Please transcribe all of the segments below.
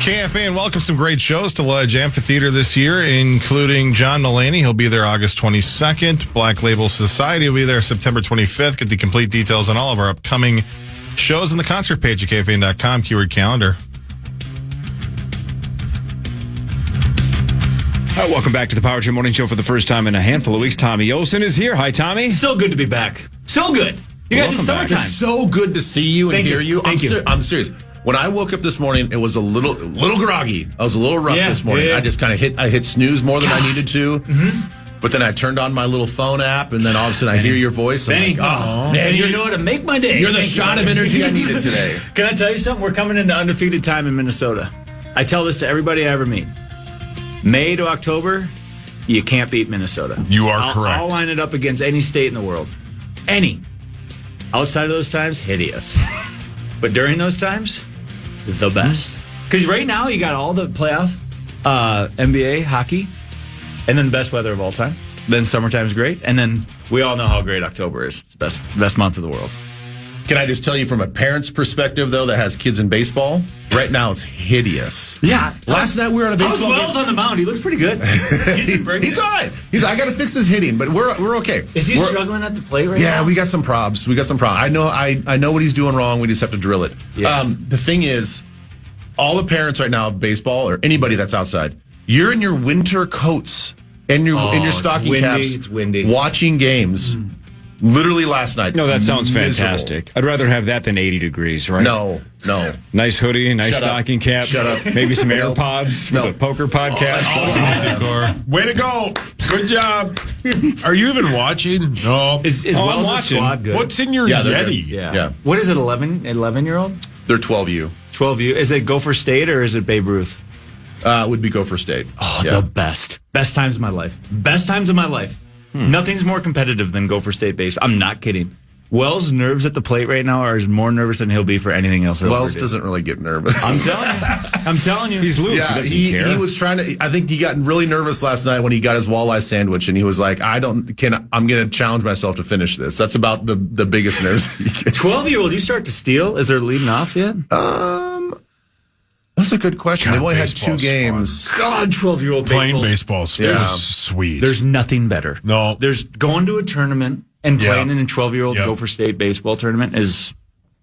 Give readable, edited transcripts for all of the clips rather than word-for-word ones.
KFAN welcome some great shows to Lodge Amphitheater this year, including John Mulaney. He'll be there August 22nd. Black Label Society will be there September 25th. Get the complete details on all of our upcoming shows on the concert page at KFAN.com, keyword calendar. All right, welcome back to the Power Trip Morning Show for the first time in a handful of weeks. Tommy Olsen is here. Hi, Tommy. So good to be back. So good. You guys, it's summertime. It's so good to see you and hear you. I'm serious. When I woke up this morning, it was a little groggy. I was a little rough this morning. I just kind of hit snooze more than I needed to. Mm-hmm. But then I turned on my little phone app, and then all of a sudden I hear your voice. Benny, man, you know how to make my day. You're the shot of energy I needed today. Can I tell you something? We're coming into undefeated time in Minnesota. I tell this to everybody I ever meet. May to October, you can't beat Minnesota. You are correct. I'll line it up against any state in the world. Any. Outside of those times, hideous. But during those times, the best. Because right now, you got all the playoff, NBA, hockey, and then the best weather of all time. Then summertime's great. And then we all know how great October is. It's the best month of the world. Can I just tell you from a parent's perspective, though, that has kids in baseball? Right now, it's hideous. Yeah. Last night, we were on a baseball game. Wells on the mound? He looks pretty good. He's all right. I got to fix his hitting, but we're okay. Is he struggling at the plate right now? Yeah, we got some probs. I know what he's doing wrong. We just have to drill it. Yeah. The thing is, all the parents right now of baseball, or anybody that's outside, you're in your winter coats and in your stocking caps. It's windy. Watching games. Literally last night. No, that sounds fantastic. I'd rather have that than 80 degrees, right? No. Nice hoodie, nice stocking cap. Shut up. Maybe some AirPods with a poker podcast. Way to go. Good job. Are you even watching? No. Is Wells' squad good? What's in your Yeti? Yeah. What is it, 11-year-old? They're 12U. 12U. Is it Gopher State or is it Babe Ruth? Would be Gopher State. Oh, the best. Best times of my life. Nothing's more competitive than Gopher State baseball. I'm not kidding. Wells' nerves at the plate right now are more nervous than he'll be for anything else. Wells doesn't really get nervous. I'm telling you. He's loose. Yeah, he was trying to. I think he got really nervous last night when he got his walleye sandwich, and he was like, I'm going to challenge myself to finish this. That's about the biggest nerves he gets. 12-year-old, you start to steal? Is there leading off yet? That's a good question. They've only had 2 games. God, 12-year-old playing baseball's sweet. There's nothing better. No. There's going to a tournament and playing in a 12-year-old Gopher State baseball tournament is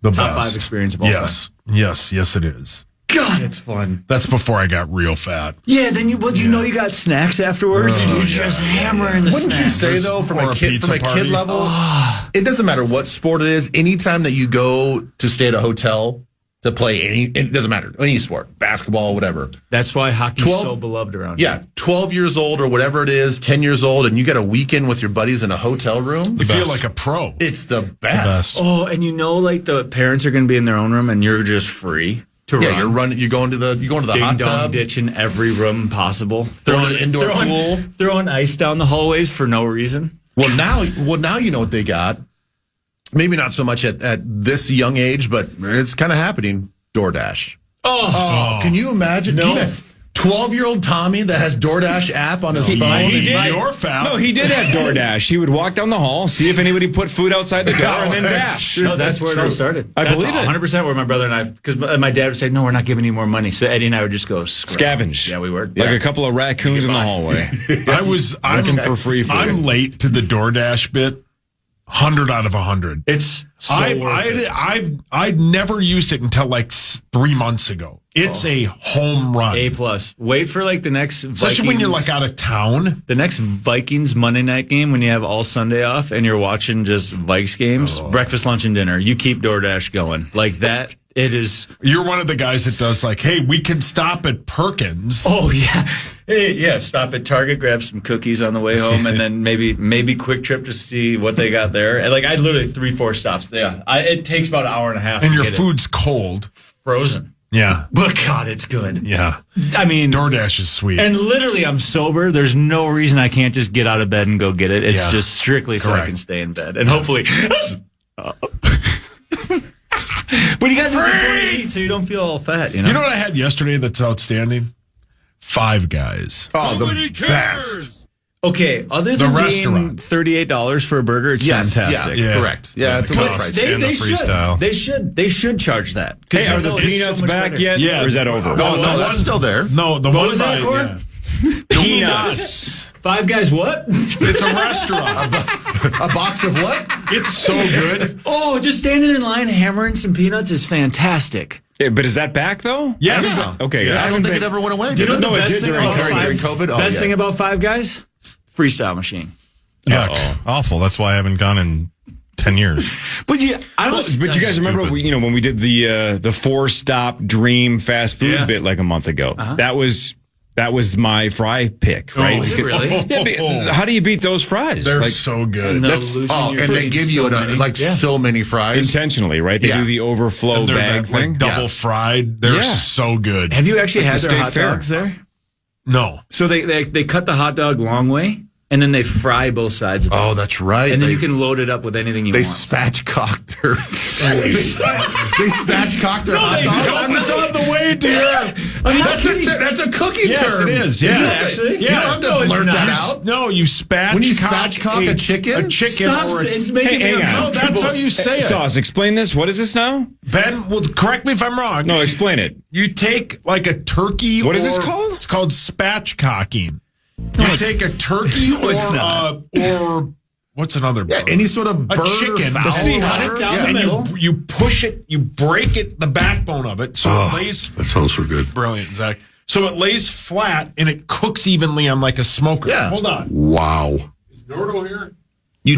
the top best. 5 experience of all time. Yes, it is. God, it's fun. That's before I got real fat. Yeah, then you know you got snacks afterwards. And you're just hammering the Wouldn't snacks. you say, though, from a kid level, it doesn't matter what sport it is, anytime that you go to stay at a hotel to play it doesn't matter, any sport, basketball, whatever. That's why hockey's so beloved around here. Yeah, 12 years old or whatever it is, 10 years old, and you got a weekend with your buddies in a hotel room. You feel like a pro. It's the best. Oh, and the parents are going to be in their own room, and you're just free to run. Yeah, you're running. You're going to the hot tub, ditching every room possible, throwing an indoor pool, throwing ice down the hallways for no reason. Well, now you know what they got. Maybe not so much at this young age, but it's kind of happening. DoorDash. Oh, can you imagine? No. 12-year-old Tommy that has DoorDash app on his phone. He did. You're fat. No, he did have DoorDash. He would walk down the hall, see if anybody put food outside the door, and then dash. No, that's where it all started. I believe it. 100% where my brother and I, because my dad would say, no, we're not giving you more money. So Eddie and I would just go scavenge. Yeah, we were. Like a couple of raccoons in the hallway. I'm looking for free food. I'm late to the DoorDash bit. 100 out of 100. It's so I'd never used it until like 3 months ago. It's a home run. A+. Wait for like the next Especially Vikings, when you're like out of town. The next Vikings Monday night game when you have all Sunday off and you're watching just Vikes games, breakfast, lunch, and dinner. You keep DoorDash going. Like that. It is. You're one of the guys that does like, hey, we can stop at Perkins. Oh, yeah. Yeah, stop at Target, grab some cookies on the way home, and then maybe Quick Trip to see what they got there. And like I literally 3-4 stops. Yeah, it takes about an hour and a half. And your food's cold, frozen. Yeah, but God, it's good. Yeah, I mean, DoorDash is sweet. And literally, I'm sober. There's no reason I can't just get out of bed and go get it. It's just strictly so I can stay in bed, and hopefully. But you got to do it before you eat, so you don't feel all fat. You know what I had yesterday that's outstanding? Five Guys. Oh, the best. Okay, other than being $38 for a burger, it's fantastic. Yeah, correct. Yeah, it's a little pricey. They should charge that. Hey, are the peanuts back yet? Yeah. Or is that over? No, that's still there. No, the What one was that, Cord? Peanuts. Five Guys what? It's a restaurant. A box of what? It's so good. Oh, just standing in line hammering some peanuts is fantastic. Yeah, but is that back, though? Yes. Okay. I don't think it ever went away. Do you know No, the it best did thing during about COVID? Best thing about Five Guys? Freestyle machine. Yuck. Awful. That's why I haven't gone in 10 years. But you guys remember when we did the 4-stop dream fast food bit like a month ago? That was my fry pick, right? Is it really? Yeah, how do you beat those fries? They're so good. And they give you so many fries. Intentionally, right? They do the overflow bag thing. Like double fried. They're so good. Have you actually had the their hot State Fair. dogs there? No. So they cut the hot dog long way, and then they fry both sides of it. Oh, that's right. And then you can load it up with anything you want. They spatchcocked their. They spatchcocked their hot dogs. It's on the way, dear. That's a cooking term. It is. Is it actually? You don't have to blurt that out. No, you spatchcock. When you spatchcock a chicken? A chicken Stop, or a... it's making me hang on. uncomfortable. No, that's how you say it. Sauce, explain this. What is this now? Ben, well, correct me if I'm wrong. No, explain it. You take like a turkey. What is this called? It's called spatchcocking. You take a turkey or what's another bird? Yeah, any sort of bird chicken. or fowl. See, cut it down the middle. You push it, you break it, the backbone of it, so it lays. That sounds so good. Brilliant, Zach. So it lays flat and it cooks evenly on like a smoker. Yeah. Hold on. Wow. Is Nordo here? You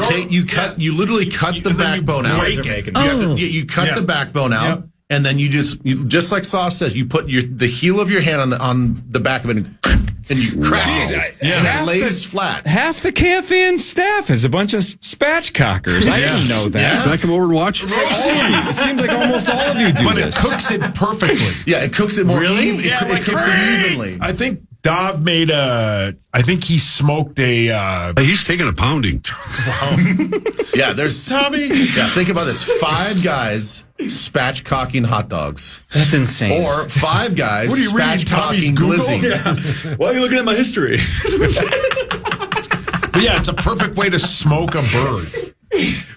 literally cut the and then you backbone out. break it. You cut the backbone out. Yep. And then you just like Sauce says, you put the heel of your hand on the back of it and you crack it. And it lays flat. Half the KFAN staff is a bunch of spatchcockers. I didn't know that. Can I come over and watch? It seems like almost all of you do But this. it cooks it perfectly. Yeah, it cooks it more evenly. Yeah, It cooks it evenly. I think Dov made I think he smoked a. He's taking a pounding. Yeah, there's Tommy. Yeah, think about this: 5 guys spatchcocking hot dogs, That's insane. or 5 guys What are you reading, Tommy's spatchcocking Google? glizzies. Why are you looking at my history? But yeah, it's a perfect way to smoke a bird.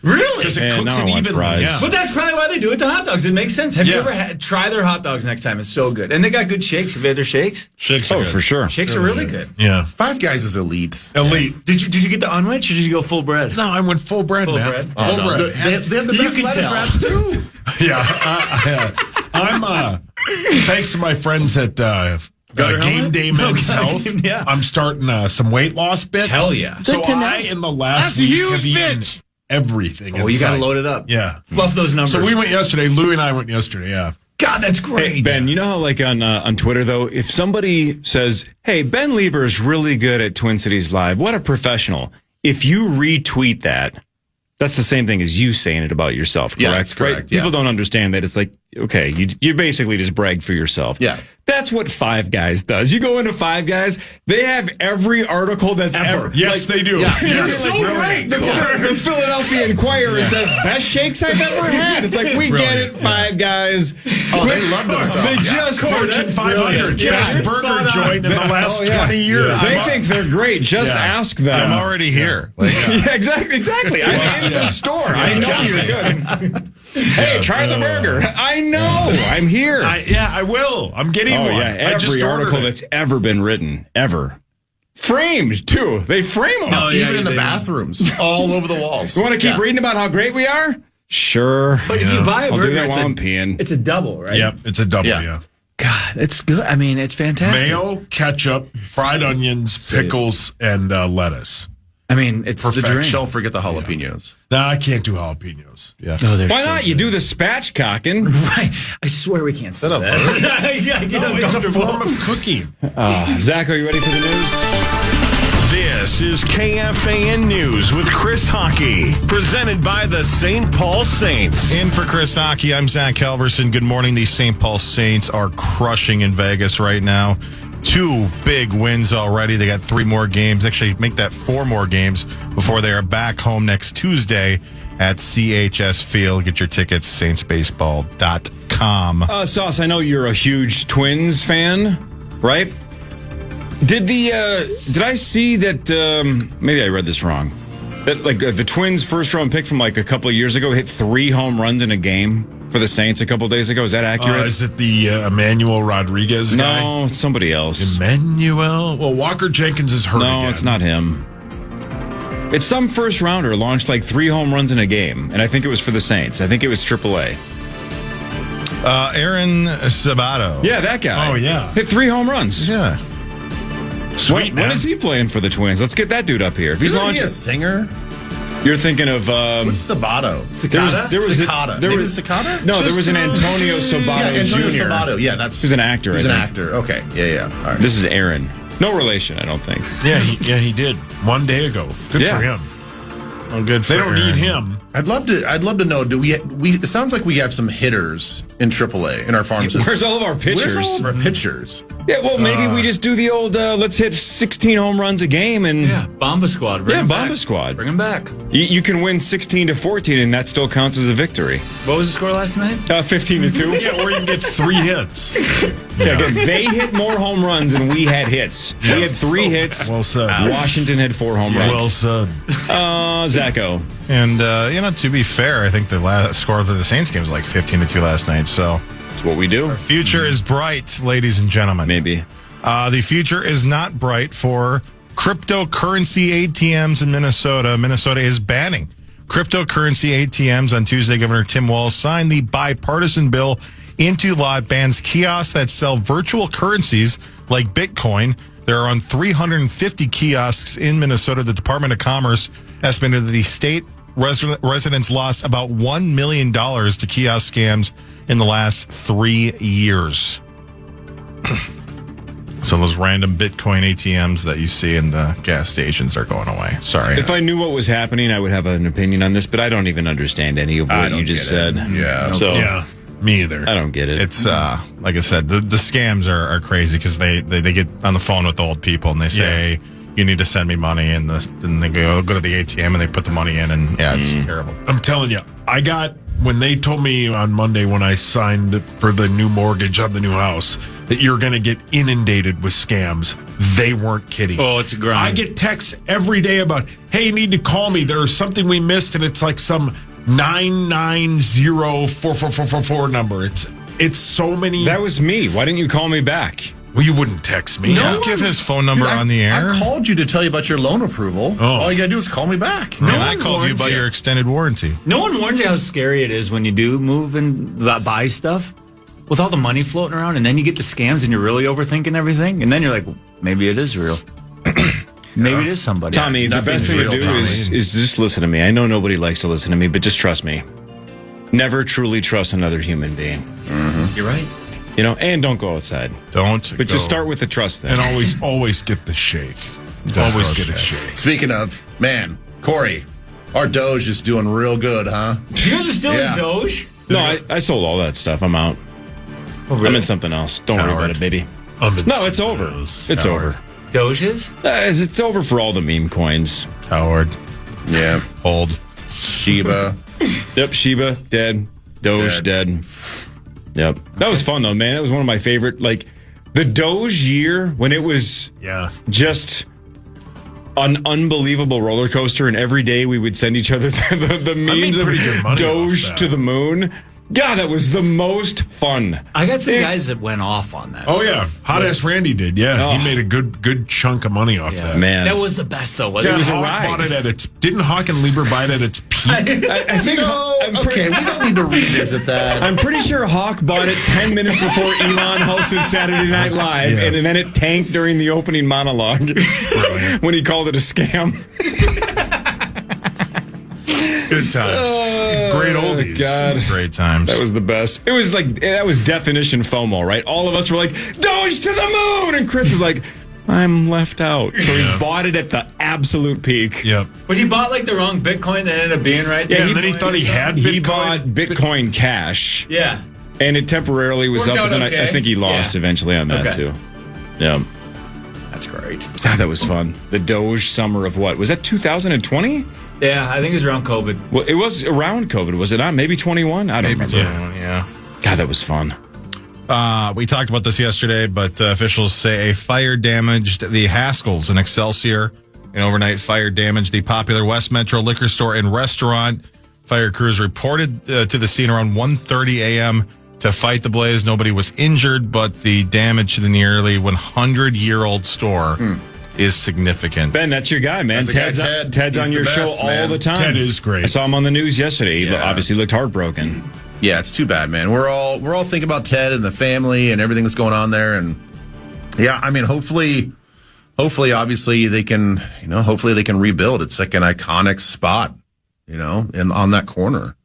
Really? Because it Yeah, cooks now I it want evenly. fries. Yeah. But that's probably why they do it to hot dogs. It makes sense. Have you Yeah. ever try their hot dogs next time? It's so good. And they got good shakes. Have you had their shakes? Shakes Oh, for sure. Shakes are really good. Yeah. 5 guys is elite. Elite. Did you get the unwich or did you go full bread? No, I went full bread, Full man. bread? Full No, bread. they have the You best can lettuce tell. wraps too. Yeah, I'm thanks to my friends at Game Day Men's Health. Yeah. I'm starting some weight loss bit. Hell yeah. So I, in the last week, have eaten everything. Oh, in you got to sight. load it up. Yeah. Fluff those numbers. So we went yesterday. Louie and I went yesterday. Yeah. God, that's great. Hey, Ben, you know how like on Twitter though, if somebody says, "Hey, Ben Lieber is really good at Twin Cities Live. What a professional." If you retweet that, that's the same thing as you saying it about yourself, correct? Yeah, that's correct, Right? yeah. People don't understand that. It's like, okay, you basically just brag for yourself. Yeah. That's what Five Guys does. You go into Five Guys, they have every article that's ever. Yes, they do. Yeah. You're so great. The Philadelphia Inquirer says best shakes I've ever had. It's like we get it, Five Guys. Oh, they love themselves. They Yeah. just Fortune 500 best it's burger spot on. joint in the last 20 years. They think they're great. Just Yeah. ask them. I'm already here. Like, Yeah, exactly. I'm in the store. I know you're good. Hey, try the burger. I know. I'm here. I will. I'm getting Oh one. yeah, I just every ordered article it. that's ever been written, ever. Framed too. They frame them. Oh, yeah, Even in the they- bathrooms, all over the walls. You want to keep reading about how great we are? Sure. But if you buy a I'll do burger, that it's while a, I'm peeing. it's a double, right? Yep, it's a double, Yeah. yeah. God, it's good. I mean, it's fantastic. Mayo, ketchup, fried onions, pickles, and lettuce. I mean, it's the Perfect. dream. Don't forget the jalapenos. No, I can't do jalapenos. Yeah. Oh, they're Why so not? You do the spatchcocking. Right. I swear we can't say that. I get It's a uncomfortable. form of cooking. Zach, are you ready for the news? This is KFAN News with Chris Hockey, presented by the St. Paul Saints. in for Chris Hockey, I'm Zach Halverson. Good morning. The St. Paul Saints are crushing in Vegas right now. 2 big wins already. They got 3 more games. Actually, make that 4 more games before they are back home next Tuesday at CHS Field. Get your tickets, saintsbaseball.com. Sauce, I know you're a huge Twins fan, right? Did I see that? Maybe I read this wrong. That the Twins' first round pick from like a couple of years ago hit 3 home runs in a game for the Saints a couple of days ago. Is that accurate? Is it the Emmanuel Rodriguez guy? No, it's somebody else. Emmanuel? Well, Walker Jenkins is hurt No, again. it's not him. It's some first rounder launched like 3 home runs in a game, and I think it was for the Saints. I think it was AAA. Aaron Sabato. Yeah, that guy. Oh, yeah. Hit 3 home runs. Yeah. Sweet, When is he playing for the Twins? Let's get that dude up here. If he's Isn't he a singer? You're thinking of What's Sabato? Cicada? Cicada. Maybe Cicada? No, there was an Antonio Sabato Yeah, Antonio Jr. Sabato. Yeah, that's He's an actor. He's I an think. actor. Okay. Yeah. All right. This is Aaron. No relation, I don't think. Yeah, he did 1 day ago. Good Yeah. for him. Well, good for They don't Aaron. need him. I'd love to know. Do we? It sounds like we have some hitters in AAA in our farm system. Where's all of our pitchers? Where's all of our pitchers? Yeah, well, maybe we just do the old let's hit 16 home runs a game and Yeah, Bomba Squad. Bring Yeah, 'em Bomba back. Squad. Bring them back. you can win 16-14 and that still counts as a victory. What was the score last night? 15-2. Yeah, or you can get 3 hits. Yeah, again, they hit more home runs than we had hits. We had 3 hits. Well said. Washington had 4 home Well runs. said. Zacho. And, to be fair, I think the last score of the Saints game was like 15-2 last night. So, That's what we do. future is bright, ladies and gentlemen. Maybe. The future is not bright for cryptocurrency ATMs in Minnesota. Minnesota is banning cryptocurrency ATMs. On Tuesday, Governor Tim Walz signed the bipartisan bill into law. It bans kiosks that sell virtual currencies like Bitcoin. There are around 350 kiosks in Minnesota. The Department of Commerce estimated that the state residents lost about $1 million to kiosk scams in the last 3 years. So those random Bitcoin ATMs that you see in the gas stations are going away. Sorry. If I knew what was happening, I would have an opinion on this, but I don't even understand any of what you just said. Yeah. So Yeah, me either. I don't get it. It's like I said, the scams are crazy because they get on the phone with old people and they say, you need to send me money, and then they go to the ATM and they put the money in, and it's terrible. I'm telling you, when they told me on Monday when I signed for the new mortgage on the new house that you're going to get inundated with scams, they weren't kidding. Oh, it's a grind. I get texts every day about, hey, you need to call me. There's something we missed, and it's like some 990-444444 number. It's so many. That was me. Why didn't you call me back? Well, you wouldn't text me. Don't give his phone number Dude, on the air. I called you to tell you about your loan approval. Oh. All you got to do is call me back. And I called you about your extended warranty. No one warns you how scary it is when you do move and buy stuff with all the money floating around, and then you get the scams and you're really overthinking everything, and then you're like, maybe it is real. Maybe it is somebody. Tommy, the nothing's best thing to real, do Tommy. is just listen to me. I know nobody likes to listen to me, but just trust me. Never truly trust another human being. You're right. And don't go outside. Don't. But just start with the trust thing. And always get the shake. Don't Always go get a shake. shake. Speaking of, man, Corey, our Doge is doing real good, huh? You guys are still Yeah. in Doge? No, I sold all that stuff. I'm out. Oh, really? I'm in something else. Don't worry about it, baby. No, it's over. It's over. Doges? It's over for all the meme coins. Coward. Yeah. Hold. Shiba. Yep, Shiba, dead. Doge, dead. Yep. That was fun, though, man. It was one of my favorite. Like, the Doge year, when it was just an unbelievable roller coaster, and every day we would send each other the memes of pretty good money Doge off that. to the moon. God, that was the most fun. I got some guys that went off on that. Oh, stuff. yeah. Hot ass Randy did. Yeah. Oh. He made a good chunk of money off that. Man. That was the best, though, wasn't Yeah, it? was a Hawk ride. bought it at its. Didn't Hawk and Lieber buy it at its peak? I think Okay, we don't need to revisit that. I'm pretty sure Hawk bought it 10 minutes before Elon hosted Saturday Night Live, and then it tanked during the opening monologue when he called it a scam. Good times. Great oldies. God. Great times. That was the best. It was like, that was definition FOMO, right? All of us were like, Doge to the moon! And Chris was like, I'm left out. So he bought it at the absolute peak. Yep. But he bought like the wrong Bitcoin that ended up being right there. Yeah, and then he thought he had Bitcoin. He bought Bitcoin Cash, Yeah. and it temporarily was Worked up, out and then okay. I think he lost Yeah. eventually on that, Okay. too. Yeah. That's great. God, that was fun. The Doge summer of what? Was that 2020? Yeah, I think it was around COVID. Well, it was around COVID, was it not? Maybe 21? I don't remember. Yeah. God, that was fun. We talked about this yesterday, but officials say a fire damaged the Haskells in Excelsior. An overnight fire damaged the popular West Metro liquor store and restaurant. Fire crews reported to the scene around 1:30 a.m. to fight the blaze. Nobody was injured, but the damage to the nearly 100-year-old store is significant. Ben, that's your guy, man. Ted's on your show all the time. Ted is great. I saw him on the news yesterday. He obviously looked heartbroken. Yeah, it's too bad, man. We're all thinking about Ted and the family and everything that's going on there, and yeah, I mean, hopefully, obviously they can, hopefully they can rebuild. It's like an iconic spot, and on that corner.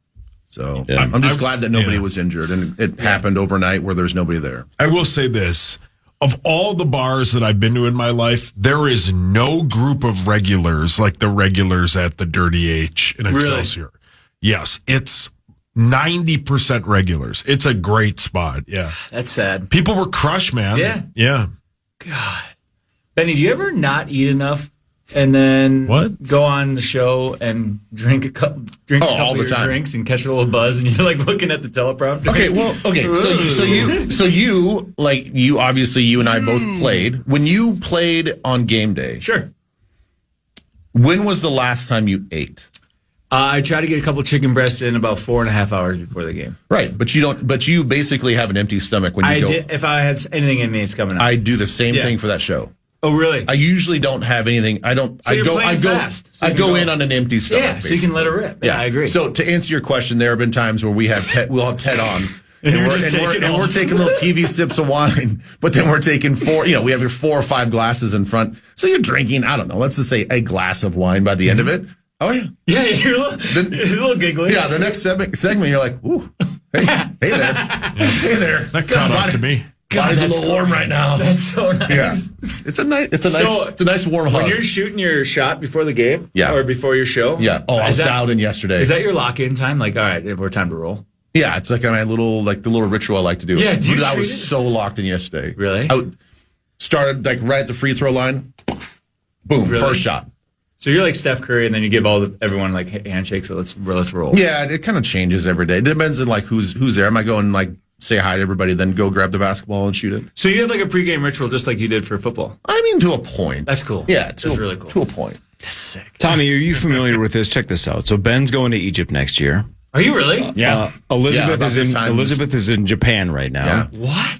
So I'm just glad that nobody was injured, and it happened overnight where there's nobody there. I will say this. Of all the bars that I've been to in my life, there is no group of regulars like the regulars at the Dirty H in Excelsior. Really? Yes, it's 90% regulars. It's a great spot. Yeah. That's sad. People were crushed, man. Yeah. Yeah. God. Benny, do you ever not eat enough and then go on the show and drink a couple of your drinks and catch a little buzz and you're like looking at the teleprompter? So you obviously you and I both played. When you played on game day, sure. When was the last time you ate? I try to get a couple chicken breasts in about 4.5 hours before the game. Right, but you don't. But you basically have an empty stomach when you go. If I had anything in me, it's coming out. I do the same thing for that show. Oh, really? I usually don't have anything. I don't. So I go in on an empty stomach. Yeah, so you can let it rip. Yeah, I agree. So to answer your question, there have been times where we'll have Ted on. And we're taking little TV sips of wine, but then we're taking we have your 4 or 5 glasses in front. So you're drinking, I don't know, let's just say a glass of wine by the end of it. Oh, yeah. Yeah, you're a little giggly. Yeah, the next segment, you're like, ooh, hey there. Hey there. That caught on to me. Body's a little warm right now. That's so nice. Yeah. It's a nice warm hug. When you're shooting your shot before the game or before your show. Yeah. Oh, I was dialed in yesterday. Is that your lock-in time? Like, all right, we're time to roll. Yeah, it's like my the little ritual I like to do. Yeah, I was so locked in yesterday. Really? I started like right at the free throw line. Boom, first shot. So you're like Steph Curry, and then you give everyone like handshakes. So let's roll. Yeah, it kind of changes every day. It depends on like who's there. I might go and like say hi to everybody, then go grab the basketball and shoot it. So you have like a pregame ritual, just like you did for football. I mean, to a point. That's cool. Yeah, that's really cool. To a point. That's sick. Tommy, are you familiar with this? Check this out. So Ben's going to Egypt next year. Are you really? Yeah. Elizabeth is in Japan right now. Yeah.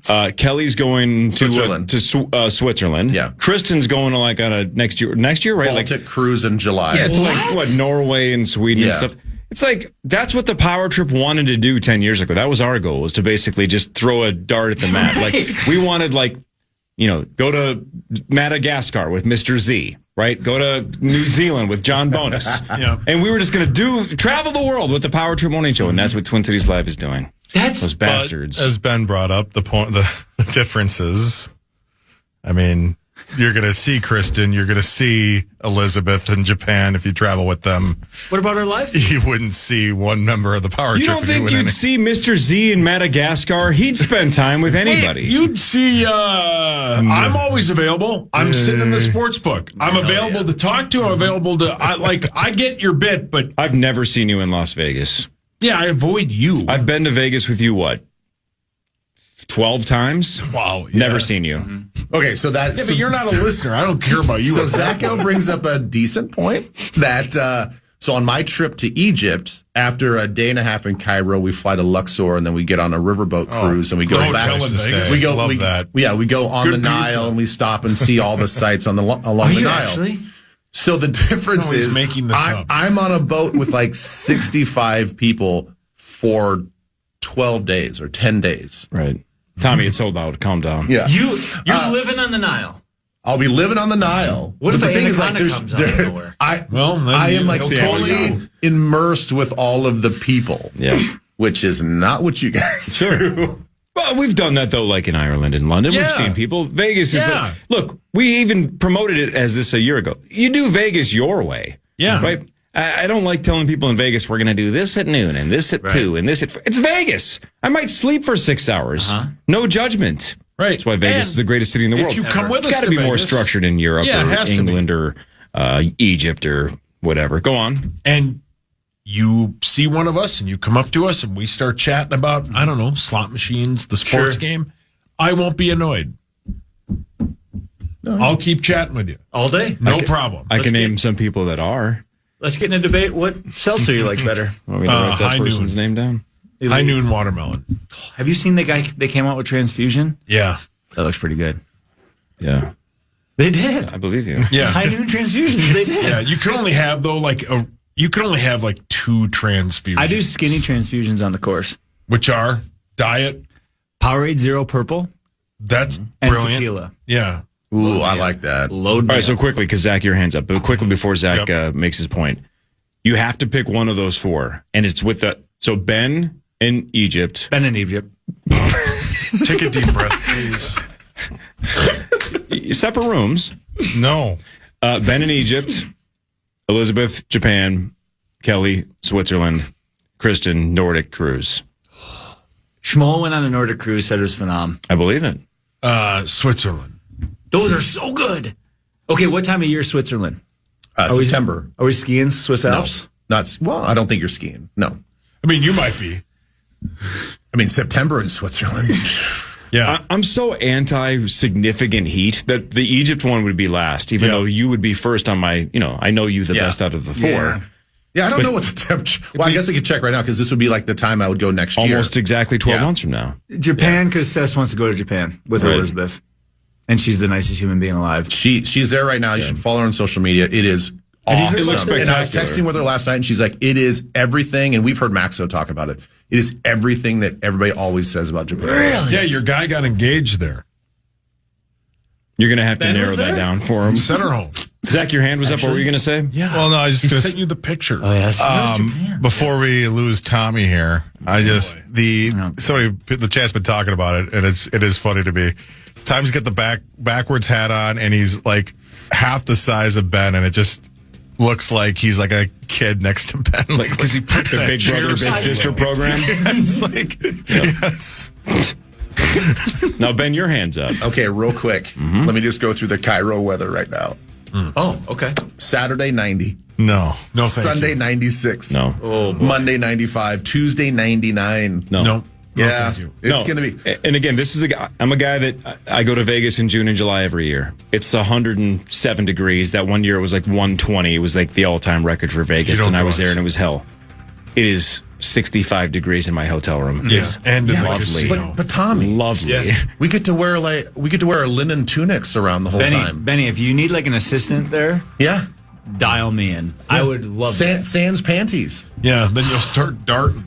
What? Kelly's going to Switzerland. Yeah. Kristen's going to like on a next year, right? Baltic cruise in July. Yeah, to like Norway and Sweden and stuff. It's like that's what the Power Trip wanted to do 10 years ago. That was our goal, was to basically just throw a dart at the map. Like we wanted go to Madagascar with Mr. Z, right? Go to New Zealand with John Bonus. Yeah. And we were just going to travel the world with the Power Trip Morning Show, and that's what Twin Cities Live is doing. Those bastards. As Ben brought up, the differences, I mean, you're going to see Kristen, you're going to see Elizabeth in Japan if you travel with them. What about her life? You wouldn't see one member of the Power Trip. You don't think you'd see Mr. Z in Madagascar? He'd spend time with anybody. You'd see, I'm always available. I'm sitting in the sports book. I'm available to talk to. I'm available to, I get your bit, but. I've never seen you in Las Vegas. Yeah, I avoid you. I've been to Vegas with you, 12 times? Wow. Yeah. Never seen you. Mm-hmm. Okay, so that... Yeah, but you're not a listener. I don't care about you. So Zacho brings up a decent point that... so on my trip to Egypt, after a day and a half in Cairo, we fly to Luxor, and then we get on a riverboat cruise, and we go back. We go on the Nile, and we stop and see all the sights on along the Nile. Actually? So the difference is making this up. I'm on a boat with like 65 people for 12 days or 10 days. Right. Tommy, it's sold out. Calm down. Yeah. You're living on the Nile. I'll be living on the Nile. What if the thing is like comes out of nowhere? I am like fully immersed with all of the people. Yeah. Which is not what you guys do. Well, we've done that though, like in Ireland and London. Yeah. We've seen people. Vegas is look, we even promoted it as this a year ago. You do Vegas your way. Yeah. Right? I don't like telling people in Vegas we're going to do this at noon and this at 2 and this at... It's Vegas. I might sleep for 6 hours. No judgment. Right. That's why Vegas is the greatest city in the world. If you come with us, it's got to be more structured in Europe or England or Egypt or whatever. Go on. And you see one of us and you come up to us and we start chatting about, I don't know, slot machines, the sports game, I won't be annoyed. I'll keep chatting with you. All day? No problem. I can name some people that are. Let's get in a debate. What seltzer you like better? Want me to write that High person's Noon. name down? High Noon Watermelon. Have you seen the guy they came out with Transfusion? Yeah. That looks pretty good. Yeah. They did. I believe you. Yeah. High Noon Transfusions, they did. Yeah, you can only have though you can only have like 2 transfusions. I do skinny transfusions on the course. which are Diet. Powerade Zero Purple That's and brilliant. tequila. Yeah. Ooh, I like that. Load All me right, so up. quickly, because Zach, your hand's up, but quickly before Zach Yep. makes his point, you have to pick one of those 4, and it's with so Ben in Egypt. Ben in Egypt. Take a deep breath, please. Separate rooms. No. Ben in Egypt, Elizabeth, Japan, Kelly, Switzerland, Kristen, Nordic cruise. Schmoll went on a Nordic cruise, said it was phenomenal. I believe it. Switzerland. Those are so good. Okay, what time of year is Switzerland? September. Are we skiing Swiss Alps? Well, I don't think you're skiing. No. I mean, you might be. I mean, September in Switzerland. Yeah. I'm so anti-significant heat that the Egypt one would be last, even though you would be first on my, I know you the best out of the 4. Yeah, I don't know what the temperature. Well, I guess I could check right now because this would be like the time I would go next year. Almost exactly 12 months from now. Japan, because Seth wants to go to Japan with Elizabeth. And she's the nicest human being alive. She's there right now. You should follow her on social media. It is It looks awesome. And I was spectacular. texting with her last night, and she's like, "It is everything." And we've heard Maxo talk about it. It is everything that everybody always says about Japan. Really? Yeah, your guy got engaged there. You're going to have to Ben narrow was that there? down for him. Sent her home. Zach, your hand was up. What were you going to say? Yeah. Well, no, I was He just sent going you the picture. Oh, yes. to, before we lose Tommy here, the chat's been talking about it, and it is funny to me. Tom's got the backwards hat on, and he's like half the size of Ben, and it just looks like he's like a kid next to Ben. Like, Because he puts The that Big chair Brother, Big sideways. Sister program. it's like, yes. Now, Ben, your hand's up. Okay, real quick. Let me just go through the Cairo weather right now. Oh, okay. Saturday 90, No. No, thank Sunday you. 96, No. Monday 95, Tuesday 99. No. No. Yeah, thank you. it's No. going to be. And again, this is I'm a guy that I go to Vegas in June and July every year. It's 107 degrees. That one year it was like 120. It was like the all-time record for Vegas, You don't and I go was there, and outside. it was hell. It is 65 degrees in my hotel room. Yeah. It's And in the lovely. casino. But Tommy, lovely. we get to wear our linen tunics around the whole time. Benny, if you need like an assistant there, Yeah, dial me in. I would love that. sans panties. Yeah, then you'll start darting.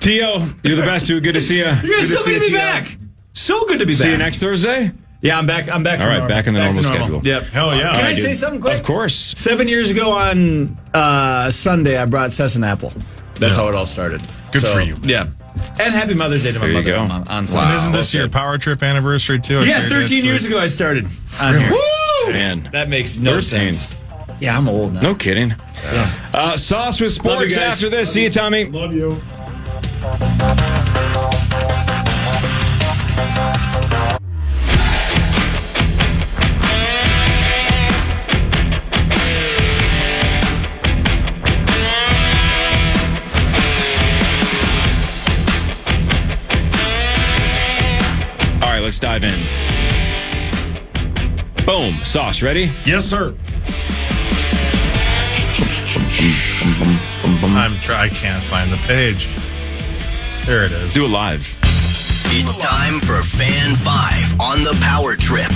T.O., you're the best, dude. Good to see you. You guys Good to so see good to you, be Tio. back. So good to be back. See you next Thursday? Yeah, I'm back. I'm back. All right, back in the normal schedule. Yep. Hell yeah. Can I dude. say something quick? Of course. 7 years ago on Sunday, I brought Cess an apple. That's how it all started. Good for you. Yeah. And happy Mother's Day to my There you mother go. on Sunday. And isn't this your power trip anniversary too? Yeah, 13 years ago I started. On here. Woo! Man. That makes no 13. sense. Yeah, I'm old now. No kidding. Sauce with Love you sports guys. after this. See you, Tommy. Love you. All right, let's dive in. Boom. Sauce, ready? Yes, sir. I can't find the page. There it is. Do it live. It's time for Fan 5 on the Power Trip.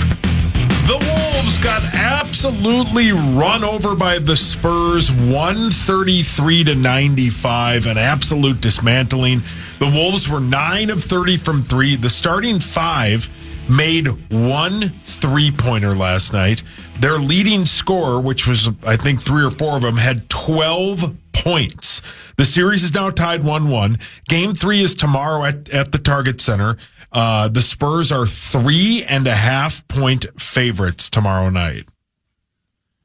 The Wolves got absolutely run over by the Spurs, 133-95, an absolute dismantling. The Wolves were 9 of 30 from 3. The starting 5 made 1 3-pointer last night. Their leading scorer, which was, I think, 3 or 4 of them, had 12 points. The series is now tied 1-1. Game 3 is tomorrow at the Target Center. The Spurs are 3.5-point favorites tomorrow night.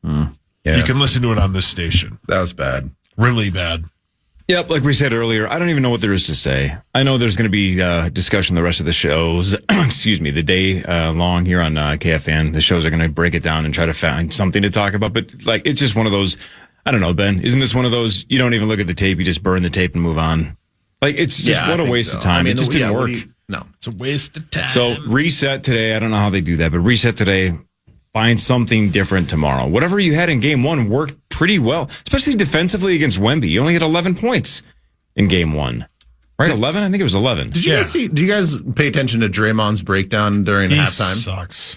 Yeah, You can listen to it on this station. that was bad. Really bad. Yep, like we said earlier, I don't even know what there is to say. I know there's going to be discussion the rest of the shows, excuse me, the day long here on KFAN. The shows are going to break it down and try to find something to talk about. But like, it's just one of those, I don't know, Ben. Isn't this one of those, you don't even look at the tape, you just burn the tape and move on? Like, it's just what a waste of time. It just didn't work. No. It's a waste of time. So reset today. I don't know how they do that, but reset today. Find something different tomorrow. Whatever you had in game one worked pretty well, especially defensively against Wemby. You only had 11 points in game one. Right? 11? I think it was 11. Did you guys pay attention to Draymond's breakdown during halftime? Sucks.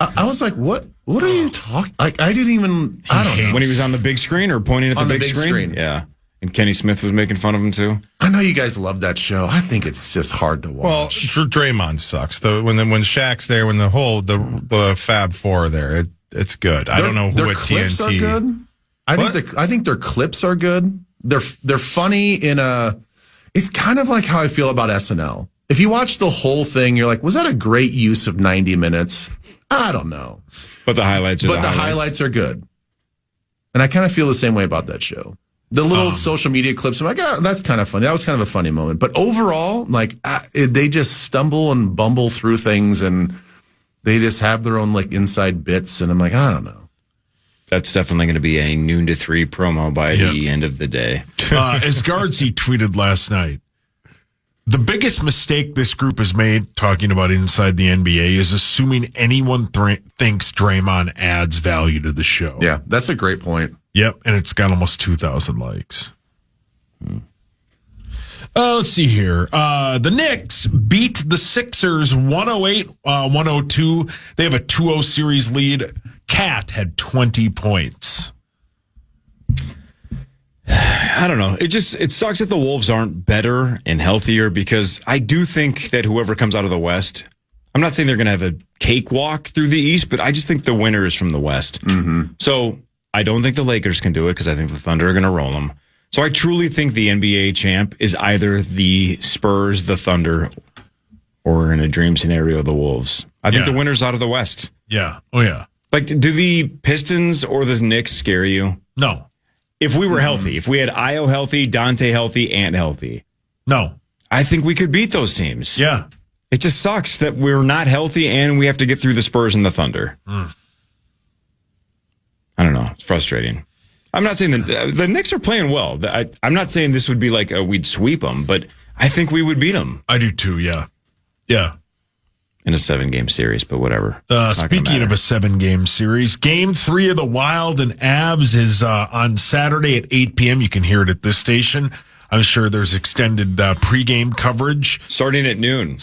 I was like, what are you talking? Like, I don't know. When he was on the big screen or pointing at the big screen? Yeah. And Kenny Smith was making fun of him too. I know you guys love that show. I think it's just hard to watch. Well, Draymond sucks. When Shaq's there, when the Fab Four are there, it's good. I don't know who at clips TNT. Are good. I think their clips are good. They're funny in a. It's kind of like how I feel about SNL. If you watch the whole thing, you're like, was that a great use of 90 minutes? I don't know. But the highlights are the highlights are good. And I kind of feel the same way about that show. The little social media clips, I'm like, that's kind of funny. That was kind of a funny moment. But overall, like, they just stumble and bumble through things, and they just have their own, like, inside bits. And I'm like, I don't know. That's definitely going to be a noon to 3 promo by the end of the day. As Guardsy tweeted last night, the biggest mistake this group has made, talking about inside the NBA, is assuming anyone thinks Draymond adds value to the show. Yeah, that's a great point. Yep, and it's got almost 2,000 likes. Let's see here. The Knicks beat the Sixers 108-102. They have a 2-0 series lead. Cat had 20 points. I don't know. It sucks that the Wolves aren't better and healthier, because I do think that whoever comes out of the West, I'm not saying they're going to have a cakewalk through the East, but I just think the winner is from the West. Mm-hmm. So I don't think the Lakers can do it, because I think the Thunder are going to roll them. So I truly think the NBA champ is either the Spurs, the Thunder, or in a dream scenario, the Wolves. I think the winner's out of the West. Yeah. Oh, yeah. Like, do the Pistons or the Knicks scare you? No. If we were healthy, if we had Io healthy, Dante healthy, Ant healthy. No. I think we could beat those teams. Yeah. It just sucks that we're not healthy and we have to get through the Spurs and the Thunder. I don't know. It's frustrating. I'm not saying the Knicks are playing well. I'm not saying this would be like we'd sweep them, but I think we would beat them. I do too, yeah. Yeah. In a 7-game series, but whatever. Speaking of a 7-game series, Game 3 of the Wild and Avs is on Saturday at 8 p.m. You can hear it at this station. I'm sure there's extended pregame coverage. Starting at noon.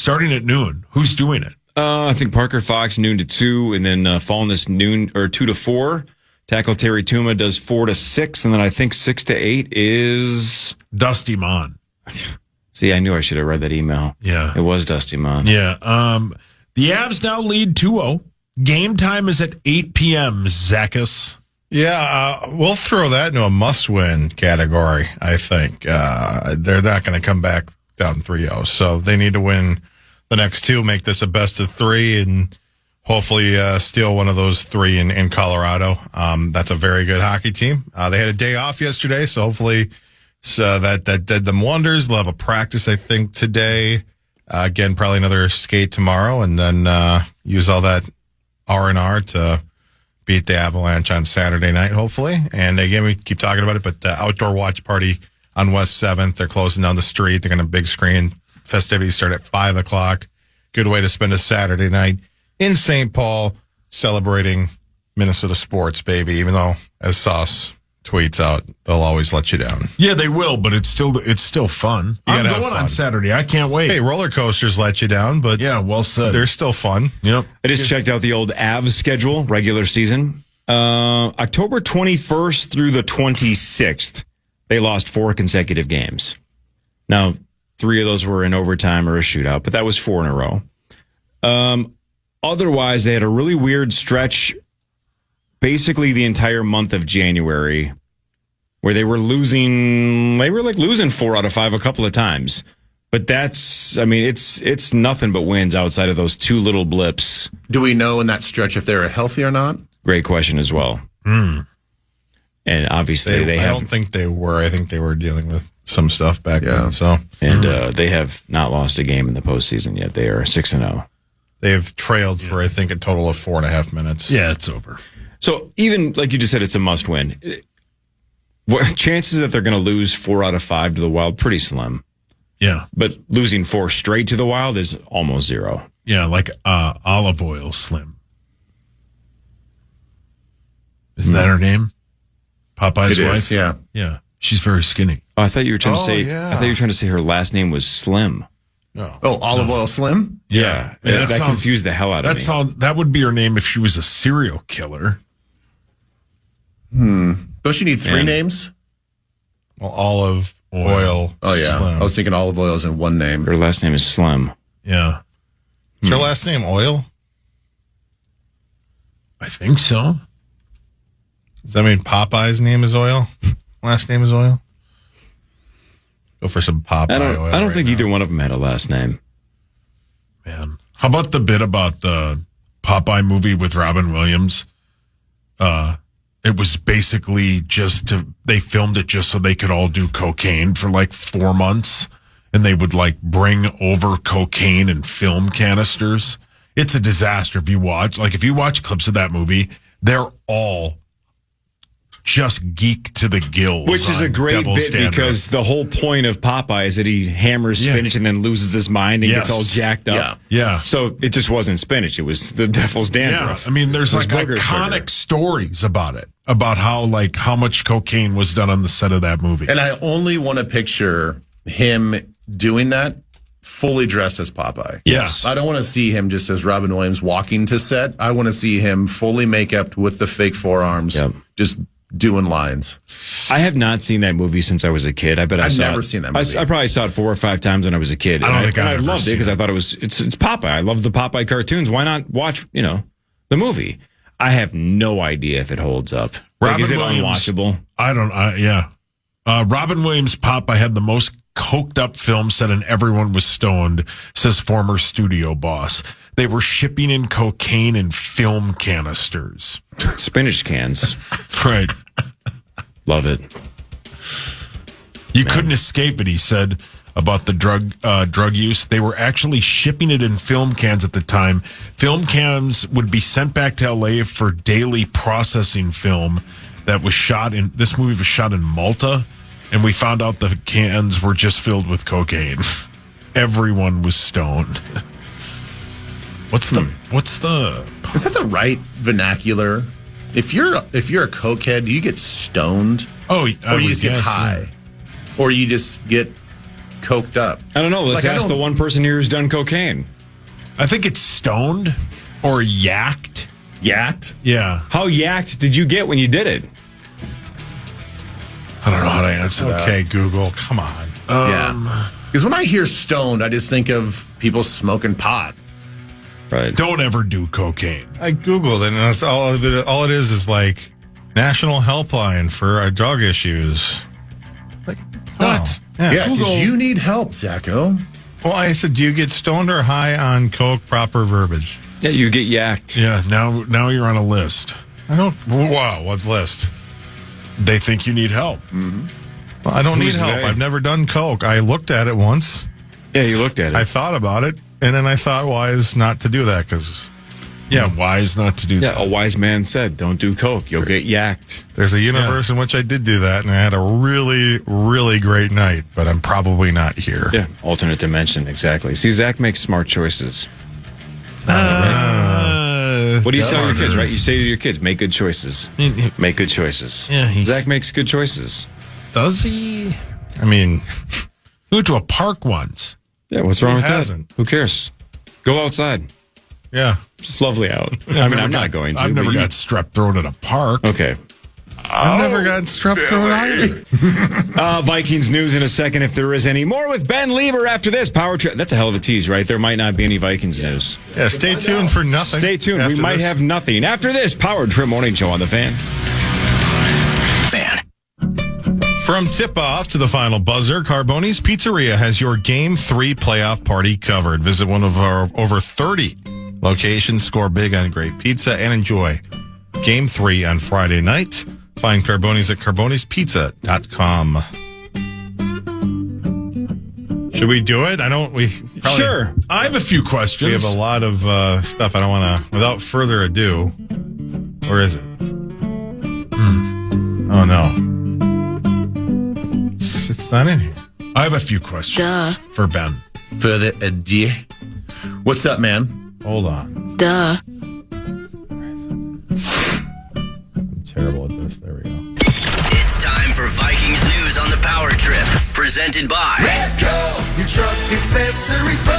Who's doing it? I think Parker Fox, noon to 2, and then Fallness, noon or 2 to 4. Tackle Terry Tuma does 4 to 6, and then I think 6 to 8 is Dusty Mon. See, I knew I should have read that email. Yeah. It was Dusty Mon. Yeah. The Avs now lead 2-0. Game time is at 8 p.m., Zachus. Yeah, we'll throw that into a must-win category, I think. They're not going to come back down 3-0, so they need to win the next 2, make this a best of 3, and hopefully steal one of those 3 in Colorado. That's a very good hockey team. They had a day off yesterday, so hopefully that did them wonders. They'll have a practice, I think, today. Again, probably another skate tomorrow, and then use all that R&R to beat the Avalanche on Saturday night, hopefully. And again, we keep talking about it, but the outdoor watch party on West 7th, they're closing down the street. They're going to big screen. Festivities start at 5 o'clock. Good way to spend a Saturday night in St. Paul celebrating Minnesota sports, baby, even though, as Sauce tweets out, they'll always let you down. Yeah, they will, but it's still fun. I'm going on Saturday. I can't wait. Hey, roller coasters let you down, but yeah, well said. They're still fun. Yep. I just checked out the old Avs schedule, regular season. October 21st through the 26th, they lost 4 consecutive games. Now, 3 of those were in overtime or a shootout, but that was 4 in a row. Otherwise, they had a really weird stretch basically the entire month of January where they were losing 4 out of 5 a couple of times. But it's nothing but wins outside of those 2 little blips. Do we know in that stretch if they were healthy or not? Great question as well. And obviously I don't think they were. I think they were dealing with some stuff back then. So, and they have not lost a game in the postseason yet. They are 6-0. They have trailed for, I think, a total of 4.5 minutes. Yeah, it's over. So even like you just said, it's a must win. chances that they're going to lose 4 out of 5 to the Wild, pretty slim. Yeah. But losing 4 straight to the Wild is almost 0. Yeah, like Olive Oil Slim. Isn't that her name? Popeye's It wife? is, yeah. Yeah. She's very skinny. Oh, I thought you were trying to say. yeah. I thought you were trying to say her last name was Slim. No. Oh, Olive Oil Slim? Yeah, that confused the hell out of me. That would be her name if she was a serial killer. Don't you need 3 names? Well, olive oil. Oh, yeah. Slim. I was thinking olive oil is in one name. Her last name is Slim. Yeah. Is your last name Oil? I think so. Does that mean Popeye's name is Oil? Last name is Oil? Go for some Popeye oil. I don't think either one of them had a last name. Man. How about the bit about the Popeye movie with Robin Williams? It was basically they filmed it just so they could all do cocaine for like 4 months. And they would like bring over cocaine and film canisters. It's a disaster if you watch clips of that movie, they're all just geek to the gills. Which is a great bit because the whole point of Popeye is that he hammers spinach and then loses his mind and gets all jacked up. Yeah. So it just wasn't spinach. It was the devil's dandruff. Yeah. I mean, there's like iconic stories about it, about how much cocaine was done on the set of that movie. And I only want to picture him doing that fully dressed as Popeye. Yes. I don't want to see him just as Robin Williams walking to set. I want to see him fully make-upped with the fake forearms, just doing lines. I have not seen that movie since I was a kid. I bet I've never seen that movie. I probably saw it 4 or 5 times when I was a kid. I loved it because I thought it's Popeye. I love the Popeye cartoons. Why not watch, the movie? I have no idea if it holds up. Is it unwatchable? I don't, Robin Williams' Popeye had the most coked up film set and everyone was stoned, says former studio boss. They were shipping in cocaine in film canisters. Spinach cans. Right. Love it. You couldn't escape it, he said, about the drug use. They were actually shipping it in film cans at the time. Film cans would be sent back to LA for daily processing film that was this movie was shot in Malta. And we found out the cans were just filled with cocaine. Everyone was stoned. What's the? Is that the right vernacular? If you're a cokehead, do you get stoned? Oh, or you just get high, or you just get coked up? I don't know. Let's ask the one person here who's done cocaine. I think it's stoned or yacked. Yacked? Yeah. How yacked did you get when you did it? I don't know how to answer that. Okay, Google, come on. Yeah. Because when I hear stoned, I just think of people smoking pot. Right. Don't ever do cocaine. I Googled it, and that's all it is like National Helpline for drug issues. Like, what? Yeah, because you need help, Zacco. Well, I said, do you get stoned or high on coke? Proper verbiage. Yeah, you get yacked. Yeah, now you're on a list. I don't. Wow, what list? They think you need help. Mm-hmm. Well, I don't need help. I've never done coke. I looked at it once. Yeah, you looked at it. I thought about it, and then I thought, wise not to do that because. Yeah, wise not to do that. Yeah, a wise man said, don't do coke. You'll get yacked. There's a universe in which I did do that, and I had a really, really great night, but I'm probably not here. Yeah, alternate dimension, exactly. See, Zach makes smart choices. What do you tell your kids, right? You say to your kids, make good choices. Make good choices. Yeah, Zach makes good choices. Does he? I mean, we went to a park once. Yeah, what's wrong with hasn't? that? Who cares? Go outside. yeah. It's lovely out. I mean, I'm not going to. I've never got strep throat at a park. Okay. I've never gotten strep throat either. Vikings news in a second, if there is any. More with Ben Lieber after this. Power Trip. That's a hell of a tease, right? There might not be any Vikings news. Yeah, stay tuned for nothing. Stay tuned. We might have nothing. After this, Power Trip Morning Show on the Fan. Fan. From tip-off to the final buzzer, Carboni's Pizzeria has your Game 3 playoff party covered. Visit one of our over 30 locations, score big on great pizza, and enjoy Game 3 on Friday night. Find Carboni's at carbonispizza.com. Should we do it? Sure. I have a few questions. We have a lot of stuff. I don't want to, without further ado, or is it? Oh, no. It's not in here. I have a few questions for Ben. Further ado. What's up, man? Hold on. Duh. I'm terrible at this. There we go. It's time for Vikings news on the Power Trip, presented by Redco, your truck accessories pro.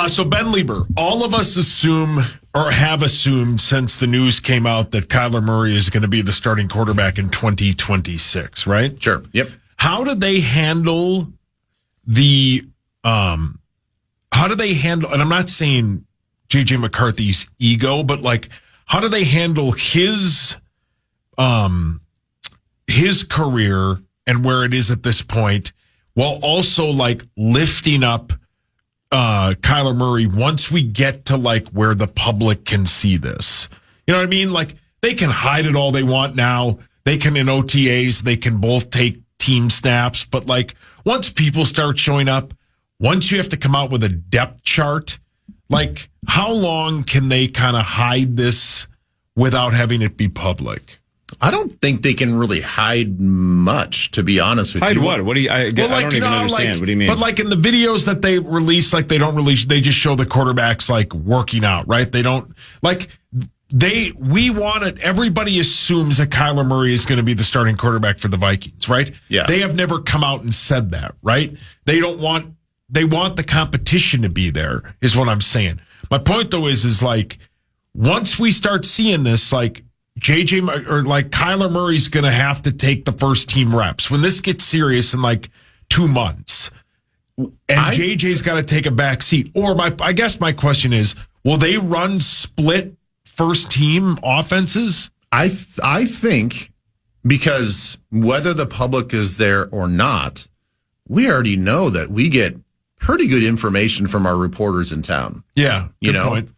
So Ben Lieber, all of us assume or have assumed since the news came out that Kyler Murray is going to be the starting quarterback in 2026, right? Sure. Yep. How did they handle and I'm not saying JJ McCarthy's ego, but like, how do they handle his career and where it is at this point, while also like lifting up Kyler Murray once we get to like where the public can see this? You know what I mean? Like, they can hide it all they want now. They can, in OTAs, they can both take team snaps, but like once people start showing up, once you have to come out with a depth chart, like how long can they kind of hide this without having it be public? I don't think they can really hide much, to be honest with you. Hide what? What do you? I don't even understand. Like, what do you mean? But like in the videos that they release, like they just show the quarterbacks like working out, right? They don't like everybody assumes that Kyler Murray is going to be the starting quarterback for the Vikings, right? Yeah. They have never come out and said that, right? They want the competition to be there, is what I'm saying. My point though is like, once we start seeing this, like JJ or like Kyler Murray's going to have to take the first team reps when this gets serious in like 2 months, and JJ's got to take a back seat. Or I guess my question is, will they run split first team offenses? I think, because whether the public is there or not, we already know that we get pretty good information from our reporters in town. Yeah, good point.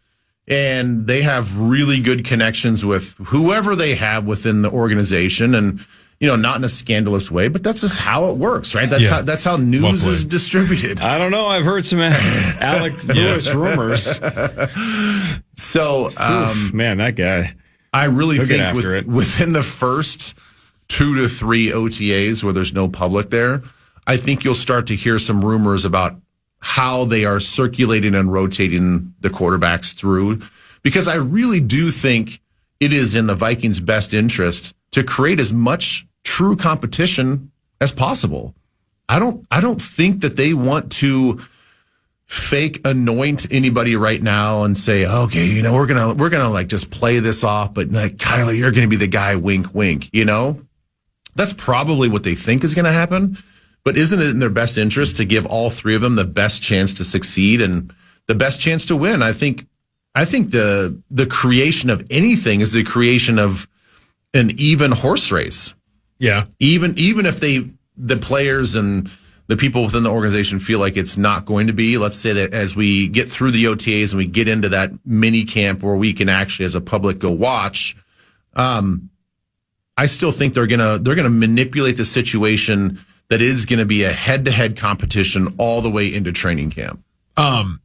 And they have really good connections with whoever they have within the organization, and not in a scandalous way, but that's just how it works, right? That's how news is distributed. I don't know. I've heard some Alec Lewis rumors. So, man, that guy. I really think within the first 2 to 3 OTAs where there's no public there, I think you'll start to hear some rumors about how they are circulating and rotating the quarterbacks through, because I really do think it is in the Vikings' best interest to create as much true competition as possible. I don't think that they want to fake anoint anybody right now and say, okay, we're gonna like just play this off, but like, Kyler, you're gonna be the guy, wink, wink. That's probably what they think is gonna happen. But isn't it in their best interest to give all three of them the best chance to succeed and the best chance to win? I think the creation of anything is the creation of an even horse race. Yeah. Even if the players and the people within the organization feel like it's not going to be, let's say that as we get through the OTAs and we get into that mini camp where we can actually as a public go watch, I still think they're gonna manipulate the situation that is going to be a head-to-head competition all the way into training camp. How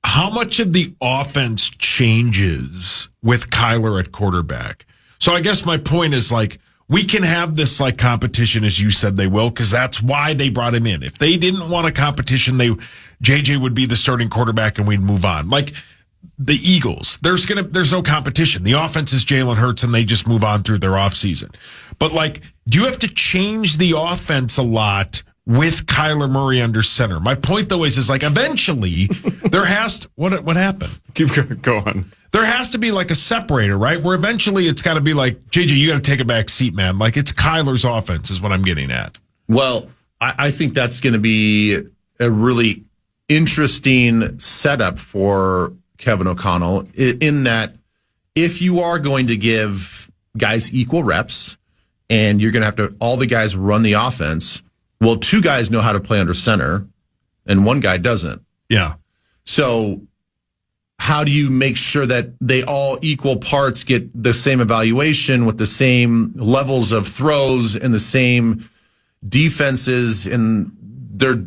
much of the offense changes with Kyler at quarterback? So I guess my point is like, we can have this like competition, as you said they will, because that's why they brought him in. If they didn't want a competition, JJ would be the starting quarterback and we'd move on. Like the Eagles, there's no competition. The offense is Jalen Hurts and they just move on through their offseason. But like, do you have to change the offense a lot with Kyler Murray under center? My point though is like, eventually there has to, what happened? Keep going. There has to be like a separator, right? Where eventually it's got to be like, JJ, you got to take a back seat, man. Like it's Kyler's offense is what I'm getting at. Well, I think that's going to be a really interesting setup for Kevin O'Connell, in that if you are going to give guys equal reps and you're going to have to, all the guys run the offense, well, 2 guys know how to play under center and 1 guy doesn't. Yeah. So how do you make sure that they all equal parts get the same evaluation with the same levels of throws and the same defenses, and they're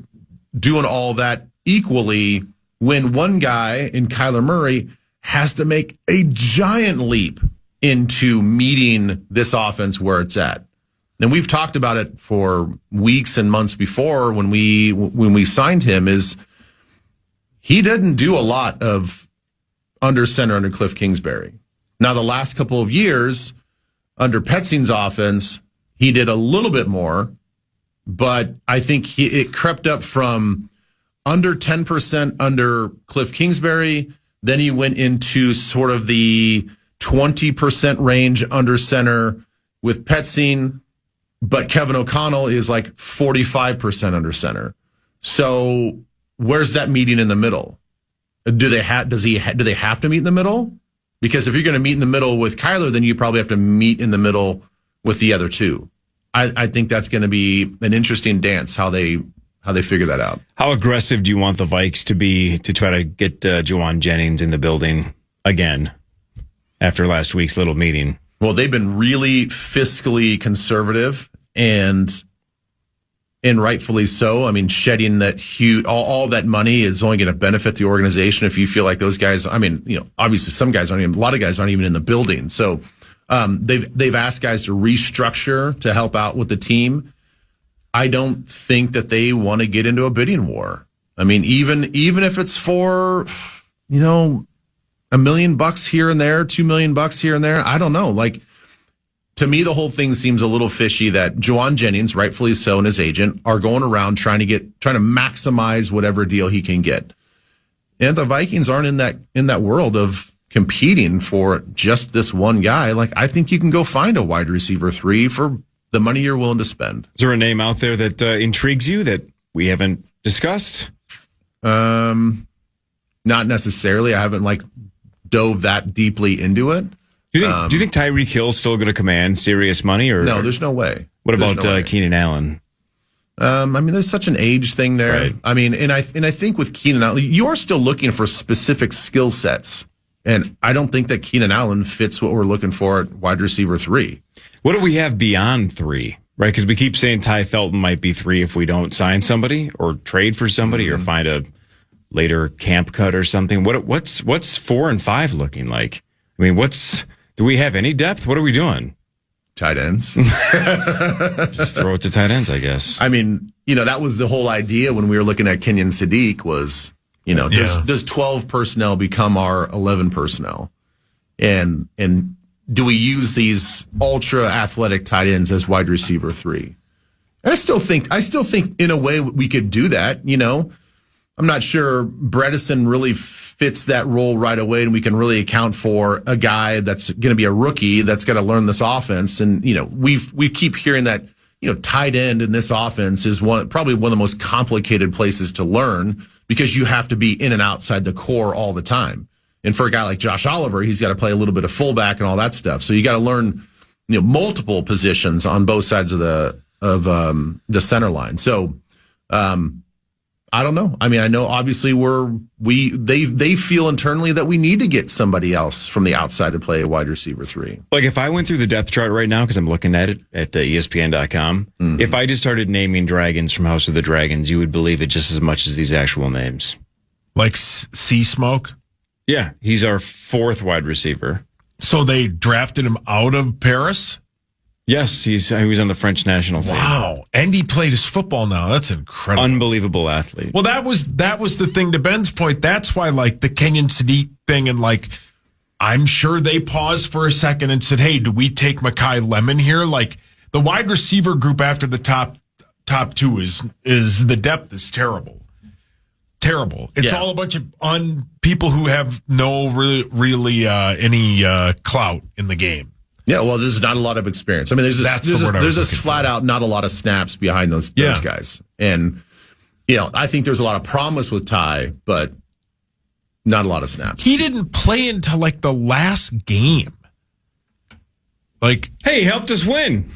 doing all that equally, when one guy in Kyler Murray has to make a giant leap into meeting this offense where it's at? and we've talked about it for weeks and months before when we signed him, is he didn't do a lot of under center under Cliff Kingsbury. Now, the last couple of years under Petzing's offense, he did a little bit more, but I think it crept up from under 10% under Cliff Kingsbury. Then he went into sort of the 20% range under center with Petzing, but Kevin O'Connell is like 45% under center. So where's that meeting in the middle? Do they have to meet in the middle? Because if you're going to meet in the middle with Kyler, then you probably have to meet in the middle with the other two. I think that's going to be an interesting dance how they figure that out. How aggressive do you want the Vikes to be to try to get Juwan Jennings in the building again after last week's little meeting? Well, they've been really fiscally conservative and rightfully so. I mean, shedding that huge, all that money is only going to benefit the organization if you feel like those guys, I mean, obviously some guys aren't even, a lot of guys aren't even in the building. So they've asked guys to restructure to help out with the team. I don't think that they want to get into a bidding war. I mean, even if it's for, $1 million here and there, $2 million here and there, I don't know. Like, to me, the whole thing seems a little fishy that Juwan Jennings, rightfully so, and his agent are going around trying to maximize whatever deal he can get. And the Vikings aren't in that world of competing for just this one guy. Like, I think you can go find a wide receiver 3 for the money you're willing to spend. Is there a name out there that intrigues you that we haven't discussed? Not necessarily. I haven't dove that deeply into it. Do you think Tyreek Hill's still going to command serious money? Or no, there's no way. What about Keenan Allen? I mean, there's such an age thing there. Right. I mean, and I think with Keenan Allen, you are still looking for specific skill sets, and I don't think that Keenan Allen fits what we're looking for at wide receiver 3. What do we have beyond 3? Right, because we keep saying Ty Felton might be 3 if we don't sign somebody or trade for somebody or find a later camp cut or something. What's 4 and 5 looking like? I mean, do we have any depth? What are we doing? Tight ends. Just throw it to tight ends, I guess. I mean, that was the whole idea when we were looking at Kenyon Sadiq was, does 12 personnel become our 11 personnel? And do we use these ultra athletic tight ends as wide receiver 3? And I still think in a way we could do that. I'm not sure Bredesen really fits that role right away, and we can really account for a guy that's going to be a rookie that's got to learn this offense. And we keep hearing that tight end in this offense is probably one of the most complicated places to learn because you have to be in and outside the core all the time. And for a guy like Josh Oliver, he's got to play a little bit of fullback and all that stuff. So you got to learn multiple positions on both sides of the center line. So I don't know. I mean, I know obviously they feel internally that we need to get somebody else from the outside to play a wide receiver 3. Like if I went through the depth chart right now, because I'm looking at it at ESPN.com, if I just started naming dragons from House of the Dragons, you would believe it just as much as these actual names. Like Sea Smoke? Yeah, he's our 4th wide receiver. So they drafted him out of Paris? Yes, he was on the French national team. Wow. And he played his football now. That's incredible. Unbelievable athlete. Well, that was the thing to Ben's point. That's why the Kenyon Sadiq thing and I'm sure they paused for a second and said, hey, do we take Mekhi Lemon here? The wide receiver group after the top 2 is the depth is terrible. Terrible. It's all a bunch of people who have no really any clout in the game. Yeah, well, there's not a lot of experience. I mean, there's just flat out not a lot of snaps behind those guys. And, I think there's a lot of promise with Ty, but not a lot of snaps. He didn't play until the last game. Hey, he helped us win.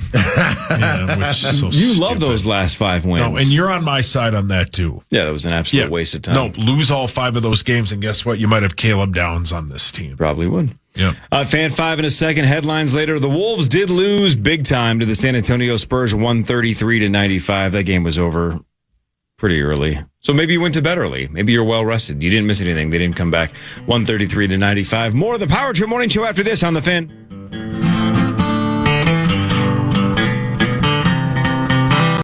You love those last 5 wins. No, and you're on my side on that too. Yeah, that was an absolute waste of time. No, lose all 5 of those games, and guess what? You might have Caleb Downs on this team. Probably would. Yeah. Fan 5 in a second. Headlines later. The Wolves did lose big time to the San Antonio Spurs, 133-95. That game was over pretty early. So maybe you went to bed early. Maybe you're well rested. You didn't miss anything. They didn't come back. 133-95. More of the Power Trip Morning Show after this on the Fan.